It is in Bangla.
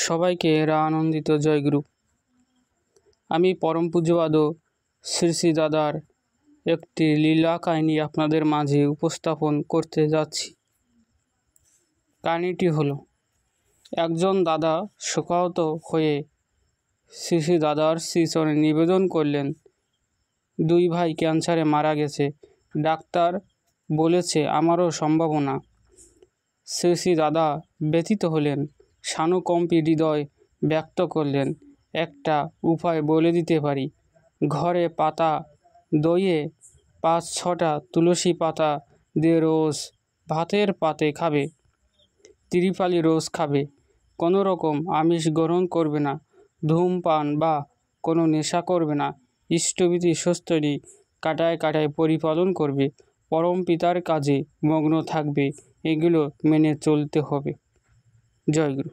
সবাইকে আনন্দিত জয়গুরু। আমি পরম পূজ্যপাদ শ্রী শ্রী দাদার একটি লীলা কাহিনী আপনাদের মাঝে উপস্থাপন করতে যাচ্ছি। কাহিনীটি হলো, একজন দাদা শোকাহত হয়ে শ্রী শ্রী দাদার শ্রীচরণে নিবেদন করলেন, দুই ভাই ক্যান্সারে মারা গেছে, ডাক্তার বলেছে আমারও সম্ভাবনা। শ্রী শ্রী দাদা ব্যথিত হলেন, সানুকম্পী হৃদয় ব্যক্ত করলেন, একটা উপায় বলে দিতে পারি। ঘরে পাতা দইয়ে 5-6টা তুলসী পাতা দিয়ে রোজ ভাতের পাতে খাবে, 3 পালি রোজ খাবে, কোনো রকম আমিষ গ্রহণ করবে না, ধূমপান বা কোনো নেশা করবে না, ইষ্টবিধি শাস্ত্রাদি কাটায় কাটায় পরিপালন করবে, পরম পিতার কাজে মগ্ন থাকবে, এগুলো মেনে চলতে হবে। জয় গুরু।